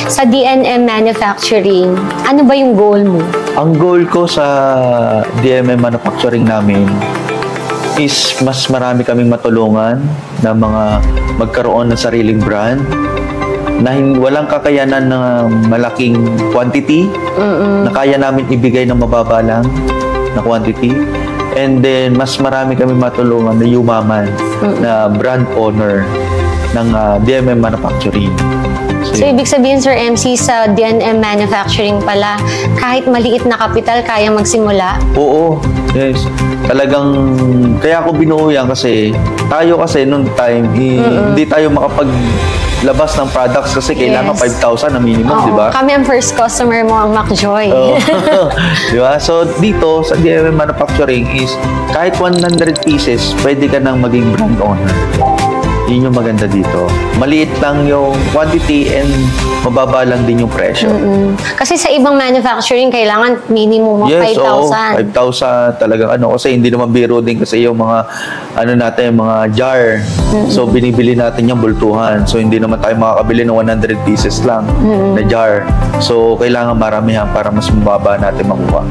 Sa DNM Manufacturing, ano ba yung goal mo? Ang goal ko sa DNM Manufacturing namin is mas marami kaming matulungan na mga magkaroon ng sariling brand na walang kakayanan ng malaking quantity na kaya namin ibigay ng mababa lang na quantity. And then, mas marami kami matulungan na yumaman na brand owner ng DNM Manufacturing. So, ibig sabihin, Sir MC, sa DNM Manufacturing pala, kahit maliit na kapital, kaya magsimula? Oo, yes. Talagang, kaya ako binuo yan kasi, tayo kasi noong time, hindi tayo makapaglabas ng products kasi kailangan 5,000 na minimum, di ba? Kami ang first customer mo, ang McJoy. Di ba? So, dito, sa DNM Manufacturing is, kahit 100 pieces, pwede ka nang maging brand owner. Yun yung maganda dito. Maliit lang yung quantity and mababa lang din yung presyo. Kasi sa ibang manufacturing, kailangan minimum 5,000. 5,000 talagang kasi hindi naman biro din kasi yung mga natin, mga jar. So binibili natin yung bultuhan. So hindi naman tayo makakabili ng 100 pieces lang na jar. So kailangan maramihan para mas mababa natin makuha.